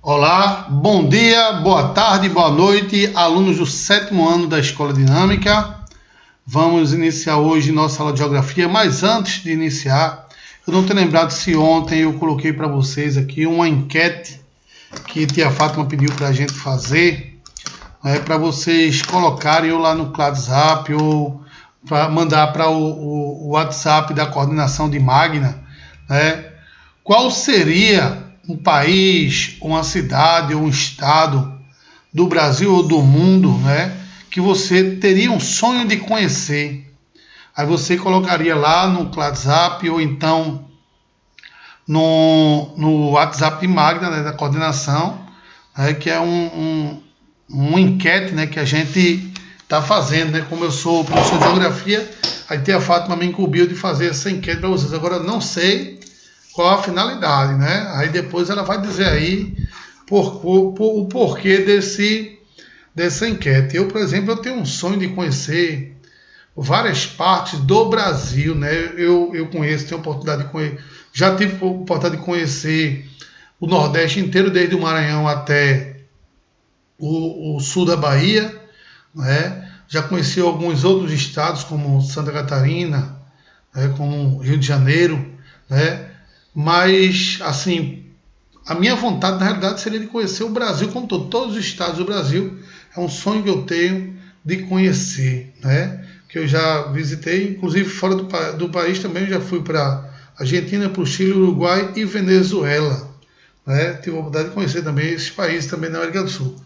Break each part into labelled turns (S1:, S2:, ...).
S1: Olá, bom dia, boa tarde, boa noite, alunos do 7º ano da Escola Dinâmica. Vamos iniciar hoje nossa aula de Geografia, mas antes de iniciar, eu não tenho lembrado se ontem eu coloquei para vocês aqui uma enquete que tia Fátima pediu para a gente fazer, para vocês colocarem ou lá no WhatsApp ou para mandar para o WhatsApp da coordenação de Magna, qual seria um país, uma cidade ou um estado do Brasil ou do mundo, que você teria um sonho de conhecer. Aí você colocaria lá no WhatsApp ou então no WhatsApp de Magna, da coordenação, que é uma enquete, que a gente está fazendo, como eu sou professor de geografia, aí tia Fátima me incumbiu de fazer essa enquete para vocês. Agora eu não sei qual a finalidade, aí depois ela vai dizer aí o porquê dessa enquete. Eu, por exemplo, eu tenho um sonho de conhecer várias partes do Brasil, eu conheço, tenho oportunidade de conhecer, já tive a oportunidade de conhecer o Nordeste inteiro, desde o Maranhão até o sul da Bahia, já conheci alguns outros estados, como Santa Catarina, como Rio de Janeiro, mas, assim, a minha vontade, na realidade, seria de conhecer o Brasil como todo, todos os estados do Brasil. É um sonho que eu tenho de conhecer, que eu já visitei, inclusive fora do país também. Eu já fui para Argentina, para o Chile, Uruguai e Venezuela, tive a oportunidade de conhecer também esses países também na América do Sul.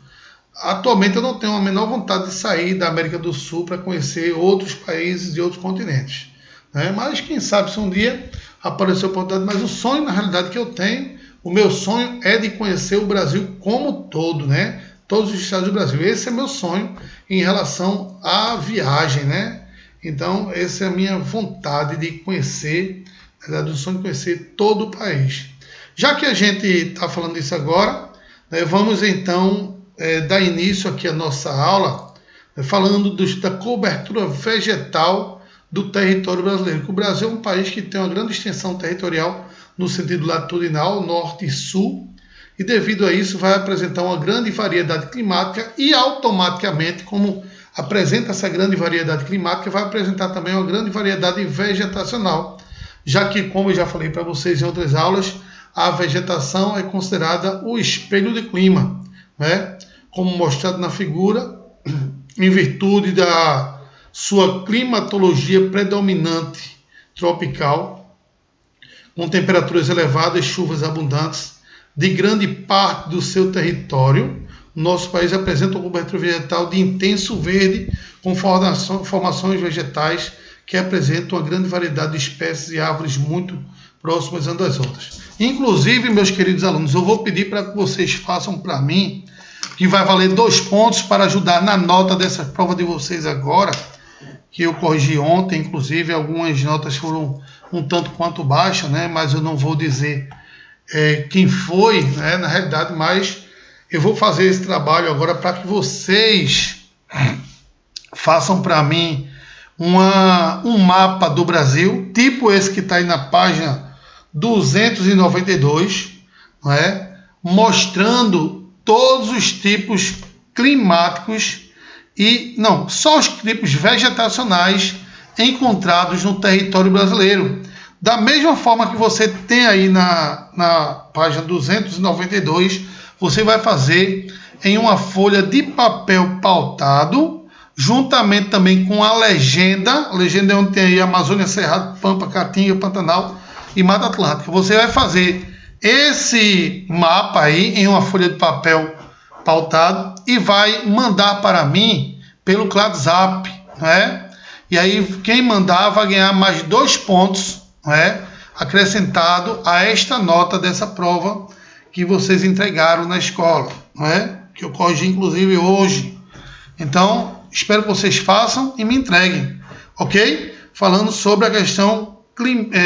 S1: Atualmente eu não tenho a menor vontade de sair da América do Sul para conhecer outros países de outros continentes, mas quem sabe se um dia aparecer a oportunidade. Mas o sonho, na realidade, que eu tenho, o meu sonho é de conhecer o Brasil como todo, todos os estados do Brasil. Esse é meu sonho em relação à viagem, Então, essa é a minha vontade de conhecer, na verdade, o sonho de conhecer todo o país. Já que a gente está falando isso agora, vamos então dar início aqui à nossa aula, falando da cobertura vegetal do território brasileiro. O Brasil é um país que tem uma grande extensão territorial no sentido latitudinal, norte e sul, e devido a isso vai apresentar uma grande variedade climática e automaticamente, como apresenta essa grande variedade climática, vai apresentar também uma grande variedade vegetacional, já que, como eu já falei para vocês em outras aulas, a vegetação é considerada o espelho do clima, como mostrado na figura, em virtude da sua climatologia predominante tropical, com temperaturas elevadas, chuvas abundantes, de grande parte do seu território. Nosso país apresenta uma cobertura vegetal de intenso verde, com formações vegetais que apresentam uma grande variedade de espécies e árvores muito próximas umas das outras. Inclusive, meus queridos alunos, eu vou pedir para que vocês façam para mim, que vai valer 2 pontos para ajudar na nota dessa prova de vocês agora, que eu corrigi ontem. Inclusive algumas notas foram um tanto quanto baixas, mas eu não vou dizer quem foi, na realidade, mas eu vou fazer esse trabalho agora para que vocês façam para mim um mapa do Brasil, tipo esse que está aí na página 292, mostrando todos os tipos climáticos e não, só os tipos vegetacionais encontrados no território brasileiro. Da mesma forma que você tem aí na página 292, você vai fazer em uma folha de papel pautado, juntamente também com a legenda é onde tem aí Amazônia, Cerrado, Pampa, Caatinga, Pantanal e Mata Atlântica. Você vai fazer esse mapa aí em uma folha de papel pautado e vai mandar para mim pelo WhatsApp, E aí quem mandar vai ganhar mais 2 pontos, acrescentado a esta nota dessa prova que vocês entregaram na escola, que eu corrigi inclusive hoje. Então, espero que vocês façam e me entreguem, ok? Falando sobre a questão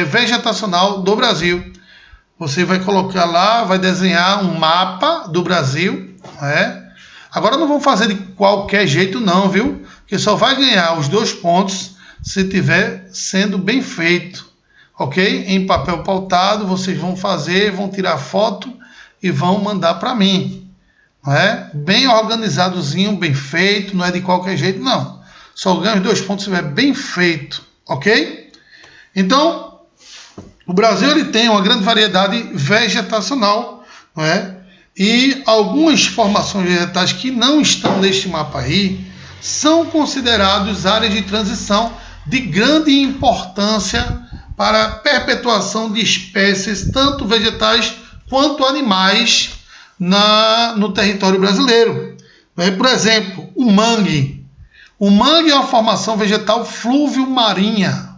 S1: vegetacional do Brasil. Você vai colocar lá, vai desenhar um mapa do Brasil, Agora não vamos fazer de qualquer jeito não, viu? Que só vai ganhar os 2 pontos se tiver sendo bem feito, ok? Em papel pautado, vocês vão fazer, vão tirar foto e vão mandar para mim. Não é? Bem organizadozinho, bem feito, não é de qualquer jeito, não. Só ganha os 2 pontos se estiver bem feito, ok? Então, o Brasil ele tem uma grande variedade vegetacional, não é? E algumas formações vegetais que não estão neste mapa aí são considerados áreas de transição de grande importância para a perpetuação de espécies, tanto vegetais quanto animais, no território brasileiro. Por exemplo, o mangue. O mangue é uma formação vegetal flúvio-marinha.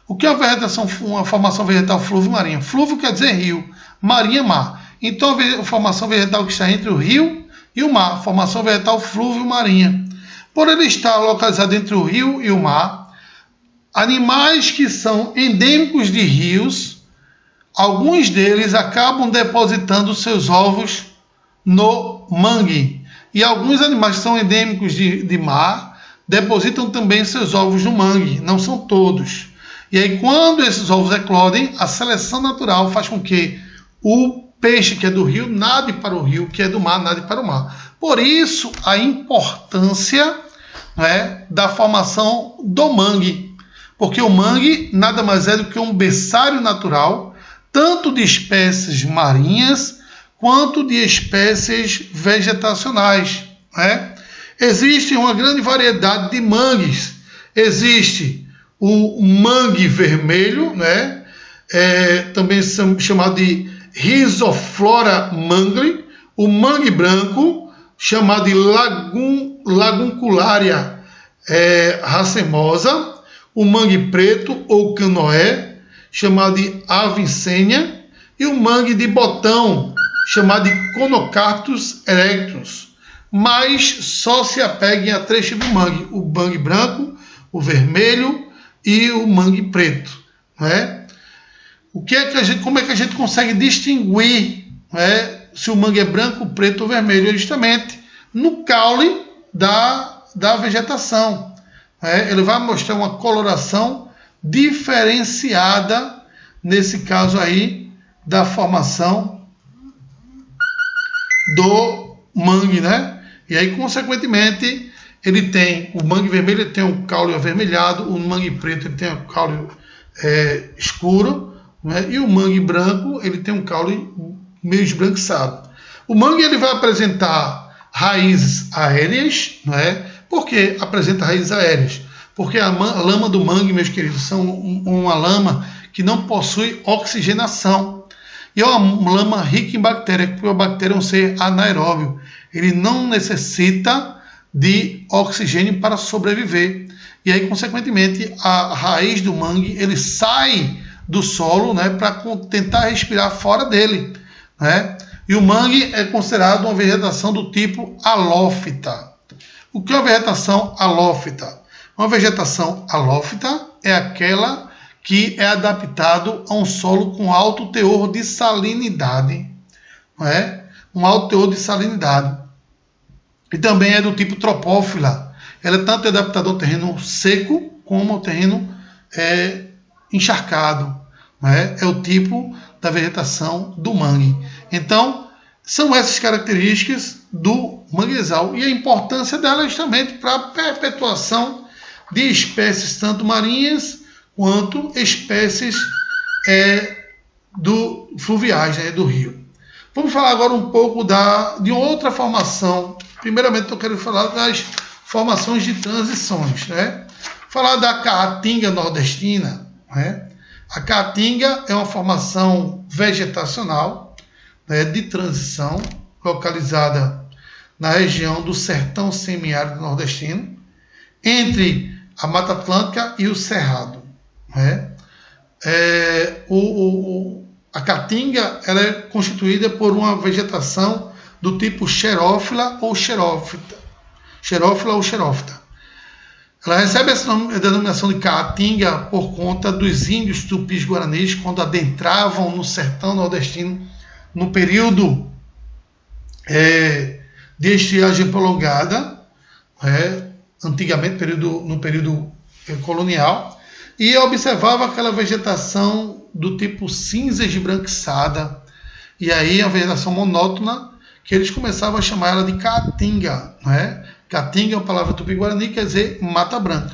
S1: O que é uma formação vegetal flúvio-marinha? Flúvio quer dizer rio, marinha mar. Então a formação vegetal que está entre o rio e o mar, formação vegetal flúvio-marinha. Por ele estar localizado entre o rio e o mar, animais que são endêmicos de rios, alguns deles acabam depositando seus ovos no mangue. E alguns animais que são endêmicos de mar depositam também seus ovos no mangue. Não são todos. E aí, quando esses ovos eclodem, a seleção natural faz com que o peixe que é do rio nade para o rio, que é do mar nade para o mar. Por isso, a importância, né, da formação do mangue. Porque o mangue nada mais é do que um berçário natural, tanto de espécies marinhas, quanto de espécies vegetacionais. Né? Existe uma grande variedade de mangues. Existe o mangue vermelho, né? Também chamado de Rhizophlora mangli, o mangue branco, chamado de Laguncularia racemosa, o mangue preto ou canoé, chamado de Avicennia, e o mangue de botão, chamado de Conocactus erectus. Mas só se apeguem a 3 tipos de mangue: o mangue branco, o vermelho e o mangue preto. Né? Como é que a gente consegue distinguir, né, se o mangue é branco, preto ou vermelho? É justamente no caule da vegetação. Né? Ele vai mostrar uma coloração diferenciada, nesse caso aí, da formação do mangue, né? E aí, consequentemente, ele tem o mangue vermelho, ele tem o caule avermelhado, o mangue preto ele tem o caule escuro, né? E o mangue branco ele tem um caule meio esbranquiçado. O mangue ele vai apresentar raízes aéreas, né? Por que apresenta raízes aéreas? Porque a lama do mangue, meus queridos, são uma lama que não possui oxigenação. E é uma lama rica em bactérias, porque a bactéria é um ser anaeróbio. Ele não necessita de oxigênio para sobreviver. E aí, consequentemente, a raiz do mangue ele sai do solo, né, para tentar respirar fora dele. Né? E o mangue é considerado uma vegetação do tipo halófita. O que é uma vegetação halófita? Uma vegetação halófita é aquela que é adaptado a um solo com alto teor de salinidade. Não é? Um alto teor de salinidade. E também é do tipo tropófila. Ela é tanto adaptada ao terreno seco como ao terreno encharcado. Não é? É o tipo da vegetação do mangue. Então, são essas características do manguezal. E a importância dela é justamente para a perpetuação de espécies tanto marinhas quanto espécies fluviais, né, do rio. Vamos falar agora um pouco de outra formação. Primeiramente, eu quero falar das formações de transições. Né? Falar da caatinga nordestina. Né? A caatinga é uma formação vegetacional, né, de transição, localizada na região do sertão semiárido nordestino, entre a Mata Atlântica e o Cerrado. Né? A caatinga ela é constituída por uma vegetação do tipo xerófila ou xerófita. Xerófila ou xerófita. Ela recebe essa denominação de caatinga por conta dos índios tupis guaranis, quando adentravam no sertão nordestino no período de estiagem prolongada, antigamente no período colonial, e observava aquela vegetação do tipo cinza esbranquiçada, E aí a vegetação monótona, que eles começavam a chamar ela de caatinga, né? Caatinga é uma palavra tupi-guarani, quer dizer mata branca.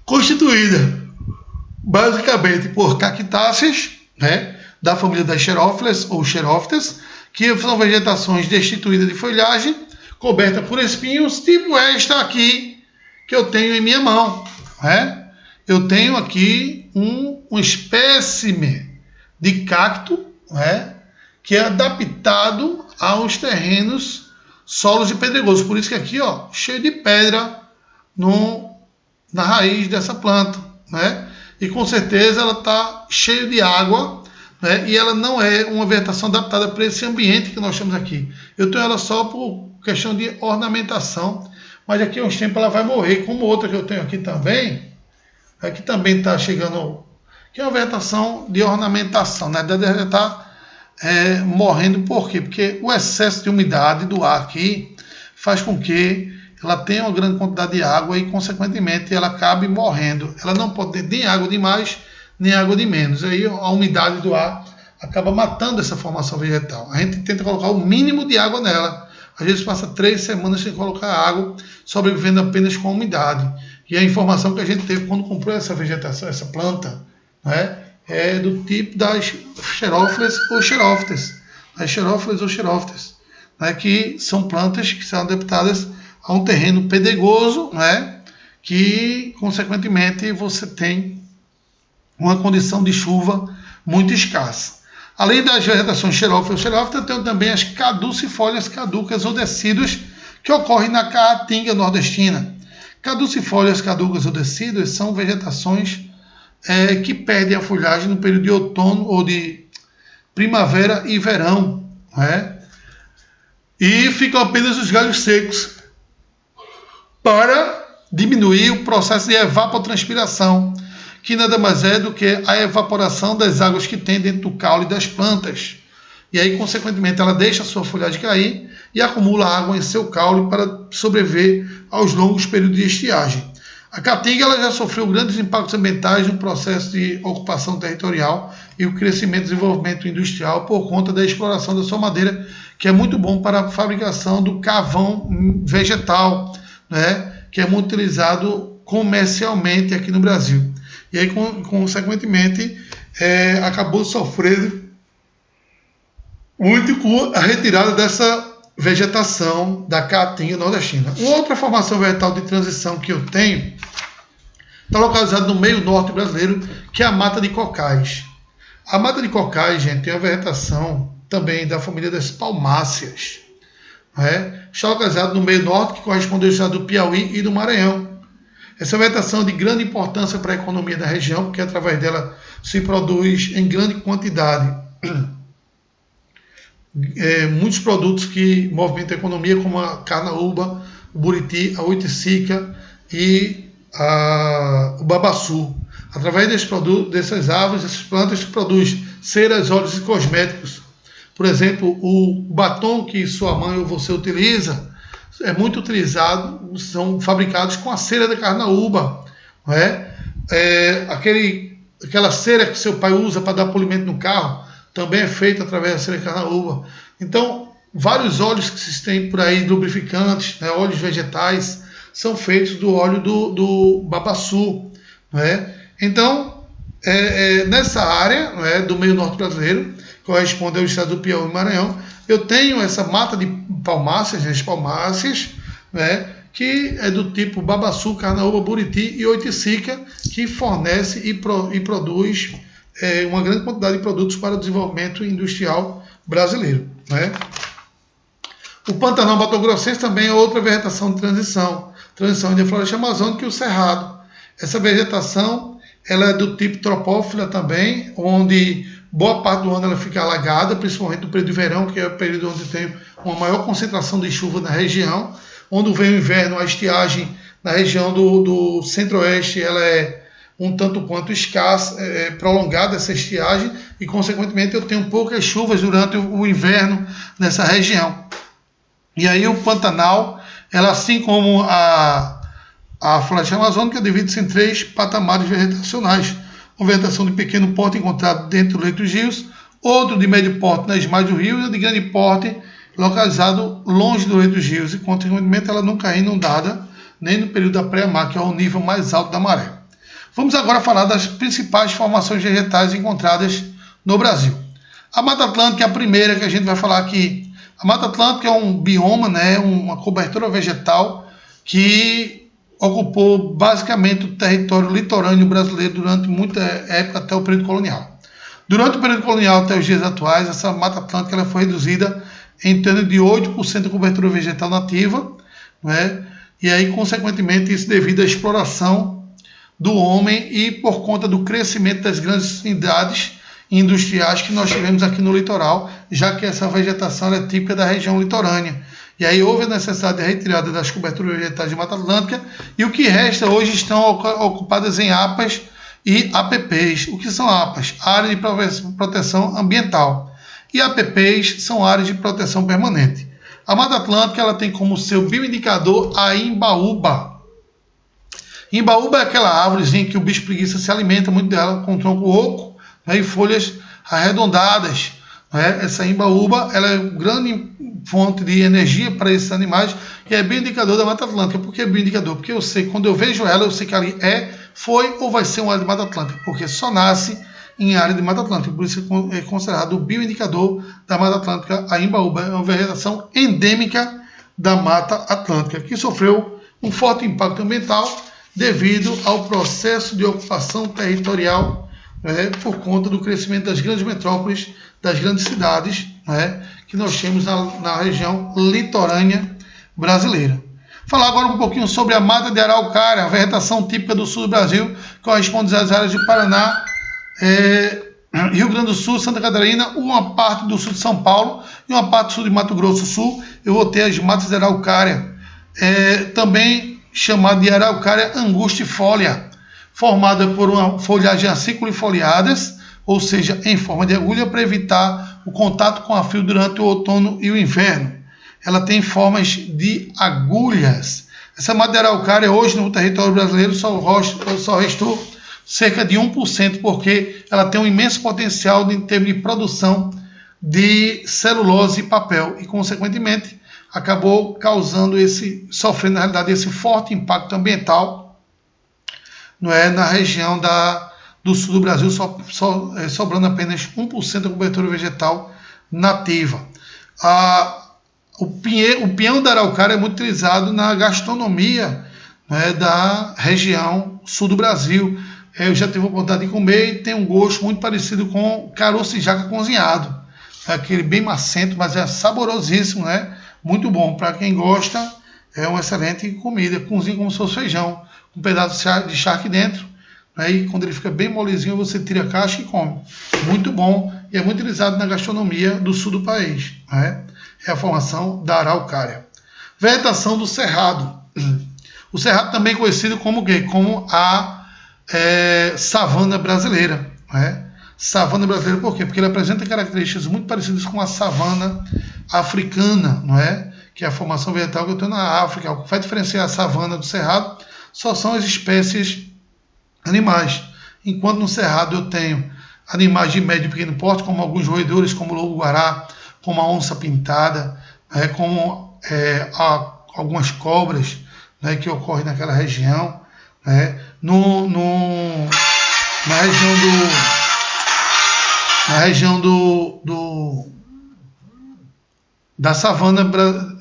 S1: Constituída basicamente por cactáceas, né? Da família das xerófilas ou xerófitas, que são vegetações destituídas de folhagem, coberta por espinhos, tipo esta aqui que eu tenho em minha mão, né? Eu tenho aqui um espécime de cacto, né? Que é adaptado aos terrenos solos e pedregosos. Por isso que aqui, ó, cheio de pedra na raiz dessa planta, né? E com certeza ela está cheia de água, né? E ela não é uma vegetação adaptada para esse ambiente que nós temos aqui. Eu tenho ela só por questão de ornamentação, mas daqui a uns tempos ela vai morrer, como outra que eu tenho aqui também, que também está chegando, que é uma vegetação de ornamentação, né? Deve estar morrendo. Por quê? Porque o excesso de umidade do ar aqui faz com que ela tenha uma grande quantidade de água e, consequentemente, ela acabe morrendo. Ela não pode ter nem água de mais, nem água de menos. Aí a umidade do ar acaba matando essa formação vegetal. A gente tenta colocar o mínimo de água nela. Às vezes passa 3 semanas sem colocar água, sobrevivendo apenas com a umidade. E a informação que a gente teve quando comprou essa vegetação, essa planta, né, é do tipo das xerófilas ou xerófitas. As xerófilas ou xerófitas, né, que são plantas que são adaptadas a um terreno pedregoso, né, que, consequentemente, você tem uma condição de chuva muito escassa. Além das vegetações xerófilas ou xerófitas, tem também as caducifólias caducas ou decíduas, que ocorrem na caatinga nordestina. Caducifólias caducas ou decíduas são vegetações que perdem a folhagem no período de outono ou de primavera e verão, né? E ficam apenas os galhos secos para diminuir o processo de evapotranspiração, que nada mais é do que a evaporação das águas que tem dentro do caule das plantas. E aí, consequentemente, ela deixa a sua folhagem cair e acumula água em seu caule para sobreviver aos longos períodos de estiagem. A caatinga ela já sofreu grandes impactos ambientais no processo de ocupação territorial e o crescimento e desenvolvimento industrial por conta da exploração da sua madeira, que é muito bom para a fabricação do carvão vegetal, né, que é muito utilizado comercialmente aqui no Brasil. E aí, consequentemente, acabou sofrendo muito com a retirada dessa vegetação da caatinga nordestina. Uma outra formação vegetal de transição que eu tenho está localizada no meio norte brasileiro, que é a mata de cocais. A mata de cocais, gente, tem uma vegetação também da família das palmáceas. Está localizada no meio norte, que corresponde ao estado do Piauí e do Maranhão. Essa vegetação é de grande importância para a economia da região, porque através dela se produz em grande quantidade muitos produtos que movimentam a economia, como a carnaúba, o buriti, a oiticica e o babaçu. Através desses produtos, dessas árvores, dessas plantas, se produz ceras, óleos e cosméticos. Por exemplo, o batom que sua mãe ou você utiliza é muito utilizado, são fabricados com a cera da carnaúba, não é? Aquela cera que seu pai usa para dar polimento no carro, também é feita através da cera de carnaúba. Então, vários óleos que se tem por aí, lubrificantes, né, óleos vegetais, são feitos do óleo do babaçu. Né? Então, nessa área, né, do meio norte brasileiro, corresponde ao estado do Piauí e Maranhão, eu tenho essa mata de palmáceas, as palmáceas, né, que é do tipo babaçu, carnaúba, buriti e oiticica, que fornece e produz uma grande quantidade de produtos para o desenvolvimento industrial brasileiro. Né? O Pantanal Mato-Grossense também é outra vegetação de transição entre a floresta amazônica e o cerrado. Essa vegetação ela é do tipo tropófila também, onde boa parte do ano ela fica alagada, principalmente no período de verão, que é o período onde tem uma maior concentração de chuva na região. Onde vem o inverno, a estiagem na região do centro-oeste ela é um tanto quanto escassa, prolongada essa estiagem, e consequentemente eu tenho poucas chuvas durante o inverno nessa região. E aí o Pantanal, ela, assim como a floresta amazônica, divide-se em 3 patamares vegetacionais. Uma vegetação de pequeno porte encontrada dentro do leito dos rios, outro de médio porte nas margens do rio e de grande porte localizado longe do leito dos rios e, consequentemente, ela nunca é inundada nem no período da pré-mar, que é o nível mais alto da maré. Vamos agora falar das principais formações vegetais encontradas no Brasil. A Mata Atlântica é a primeira que a gente vai falar aqui. A Mata Atlântica é um bioma, né, uma cobertura vegetal que ocupou basicamente o território litorâneo brasileiro durante muita época até o período colonial. Durante o período colonial até os dias atuais, essa Mata Atlântica ela foi reduzida em torno de 8% de cobertura vegetal nativa, né? E aí, consequentemente, isso devido à exploração do homem e por conta do crescimento das grandes cidades industriais que nós tivemos aqui no litoral, já que essa vegetação é típica da região litorânea. E aí houve a necessidade de retirada das coberturas vegetais de Mata Atlântica e o que resta hoje estão ocupadas em APAs e APPs. O que são APAs? Áreas de proteção ambiental. E APPs são áreas de proteção permanente. A Mata Atlântica ela tem como seu bioindicador a imbaúba. Imbaúba é aquela árvorezinha que o bicho preguiça se alimenta muito dela, com tronco oco, né, e folhas arredondadas. Né? Essa imbaúba ela é grande fonte de energia para esses animais e é bioindicador da Mata Atlântica. Por que bioindicador? Porque eu sei, quando eu vejo ela, eu sei que ali foi ou vai ser uma área de Mata Atlântica, porque só nasce em área de Mata Atlântica, por isso é considerado o bioindicador da Mata Atlântica. A imbaúba é uma vegetação endêmica da Mata Atlântica, que sofreu um forte impacto ambiental devido ao processo de ocupação territorial, né, por conta do crescimento das grandes metrópoles, das grandes cidades, né, que nós temos na região litorânea brasileira. Falar agora um pouquinho sobre a mata de araucária, a vegetação típica do sul do Brasil, corresponde às áreas de Paraná, Rio Grande do Sul, Santa Catarina, uma parte do sul de São Paulo e uma parte do sul de Mato Grosso do Sul. Eu vou ter as matas de araucária, também chamada de araucária angustifolia, formada por uma folhagem aciculifoliadas, ou seja, em forma de agulha, para evitar o contato com a fio durante o outono e o inverno. Ela tem formas de agulhas. Essa mata de araucária hoje no território brasileiro só restou cerca de 1%, porque ela tem um imenso potencial em termos de produção de celulose e papel e, consequentemente, acabou sofrendo, na realidade, esse forte impacto ambiental, não é, na região do sul do Brasil, sobrando apenas 1% da cobertura vegetal nativa. O pinhão da araucária é muito utilizado na gastronomia, né, da região sul do Brasil. Eu já tive a oportunidade de comer e tem um gosto muito parecido com caroço de jaca cozinhado. É aquele bem macento, mas é saborosíssimo, né? Muito bom. Para quem gosta, é uma excelente comida. Cozinha como se fosse feijão, com um pedaço de charque dentro. Né? E quando ele fica bem molezinho, você tira a caixa e come. Muito bom e é muito utilizado na gastronomia do sul do país. Né? É a formação da araucária. Vegetação do cerrado. O cerrado também é conhecido como a savana brasileira. Né? Savana brasileira por quê? Porque ele apresenta características muito parecidas com a savana africana, não é? Que é a formação vegetal que eu tenho na África. O que vai diferenciar a savana do cerrado só são as espécies animais. Enquanto no cerrado eu tenho animais de médio e pequeno porte, como alguns roedores, como o lobo-guará, como a onça pintada, como algumas cobras, né, que ocorrem naquela região. Né? Na região da savana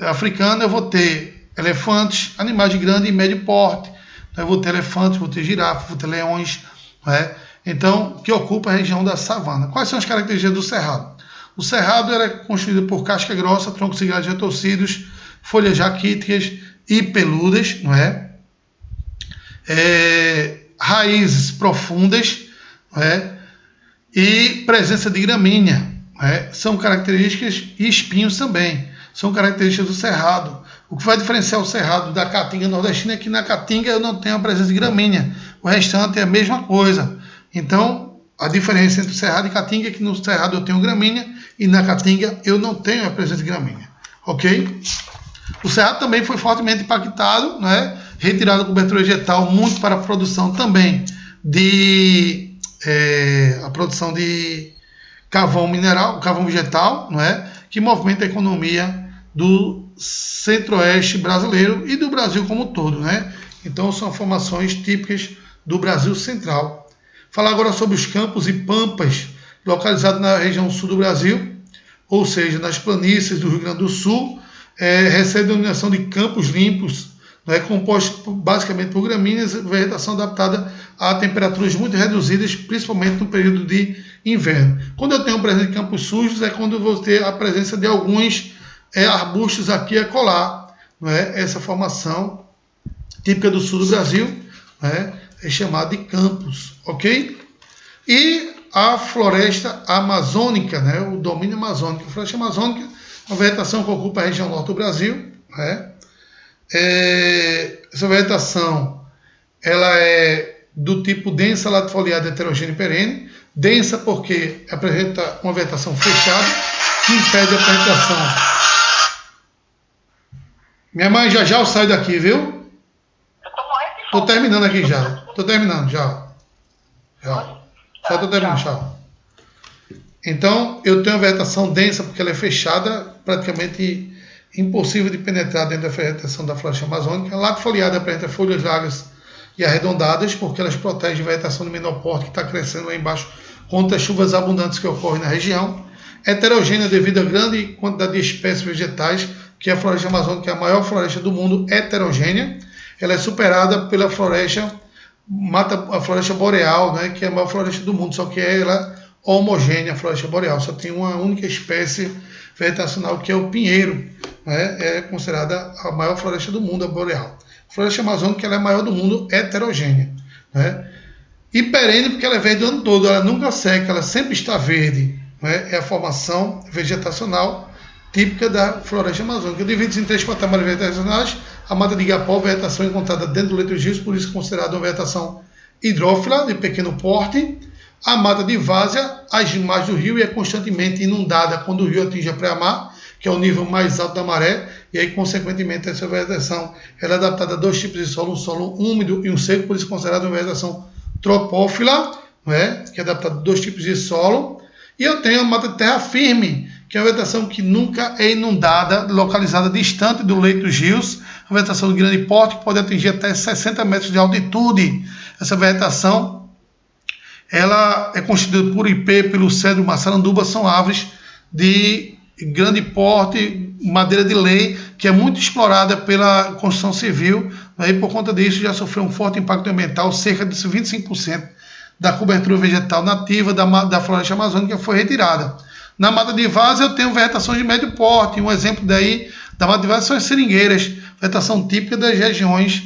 S1: africana eu vou ter elefantes, animais de grande e médio porte. Eu vou ter elefantes, vou ter girafas, vou ter leões, né? Então, que ocupa a região da savana. Quais são as características do cerrado? O cerrado era construído por casca grossa, troncos e galhos retorcidos, folhas raquíticas e peludas, não é? Raízes profundas, não é? E presença de gramínea, né? São características, e espinhos também, são características do cerrado. O que vai diferenciar o cerrado da caatinga nordestina é que na caatinga eu não tenho a presença de gramínea, o restante é a mesma coisa. Então, a diferença entre o cerrado e caatinga é que no cerrado eu tenho gramínea e na caatinga eu não tenho a presença de gramínea, ok? O cerrado também foi fortemente impactado, né? Retirado a cobertura vegetal muito para a produção também de carvão mineral, carvão vegetal, não é? Que movimenta a economia do centro-oeste brasileiro e do Brasil como um todo, né? Então são formações típicas do Brasil central. Falar agora sobre os campos e pampas localizados na região sul do Brasil, ou seja, nas planícies do Rio Grande do Sul, recebe a denominação de campos limpos, né, composto basicamente por gramíneas e vegetação adaptada a temperaturas muito reduzidas, principalmente no período de inverno. Quando eu tenho presença de campos sujos, é quando eu vou ter a presença de alguns arbustos aqui e acolá, né, essa formação típica do sul do Brasil, né, é chamada de campos, ok? E a floresta amazônica, né, o domínio amazônico. A floresta amazônica é uma vegetação que ocupa a região norte do Brasil, né? Essa vegetação ela é do tipo densa, latifoliada, heterogênea e perene. Densa porque apresenta uma vegetação fechada que impede a penetração. Minha mãe, já eu saio daqui, viu? Tô terminando aqui já. Tô terminando já. Já tô terminando, tchau. Então, eu tenho uma vegetação densa porque ela é fechada, praticamente impossível de penetrar dentro da vegetação da floresta amazônica. Latifoliada apresenta folhas largas e arredondadas, porque elas protegem a vegetação de menor porte que está crescendo lá embaixo contra as chuvas abundantes que ocorrem na região. Heterogênea devido à grande quantidade de espécies vegetais, que a floresta amazônica é a maior floresta do mundo heterogênea. Ela é superada pela floresta boreal, né, que é a maior floresta do mundo, só que ela é homogênea, a floresta boreal. Só tem uma única espécie vegetacional, que é o pinheiro, né, é considerada a maior floresta do mundo, a boreal. A floresta amazônica ela é a maior do mundo heterogênea, né? E perene porque ela é verde o ano todo, ela nunca seca, ela sempre está verde, né? É a formação vegetacional típica da floresta amazônica. Divide-se em 3 patamares vegetacionais: a mata de igapó, vegetação encontrada dentro do leito dos rios, por isso considerada uma vegetação hidrófila de pequeno porte. A mata de várzea, às margens do rio, e é constantemente inundada quando o rio atinge a pré-mar, que é o nível mais alto da maré, e aí, consequentemente, essa vegetação ela é adaptada a 2 tipos de solo, um solo úmido e um seco, por isso considerada uma vegetação tropófila, né, que é adaptada a 2 tipos de solo. E eu tenho a mata de terra firme, que é uma vegetação que nunca é inundada, localizada distante do leito dos rios, uma vegetação de grande porte, que pode atingir até 60 metros de altitude. Essa vegetação ela é constituída por ipê, pelo cedro, maçaranduba, são árvores de grande porte, madeira de lei, que é muito explorada pela construção civil, né, e por conta disso já sofreu um forte impacto ambiental. Cerca de 25% da cobertura vegetal nativa da floresta amazônica foi retirada. Na mata de várzea eu tenho vegetação de médio porte. Um exemplo daí da mata de várzea são as seringueiras, vegetação típica das regiões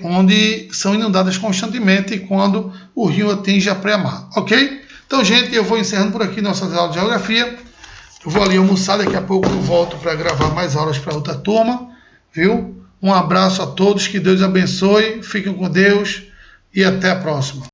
S1: onde são inundadas constantemente quando o rio atinge a pré-mar, ok? Então, gente, eu vou encerrando por aqui nossas aulas de geografia. Eu vou ali almoçar, daqui a pouco eu volto para gravar mais aulas para outra turma, viu? Um abraço a todos, que Deus abençoe, fiquem com Deus e até a próxima.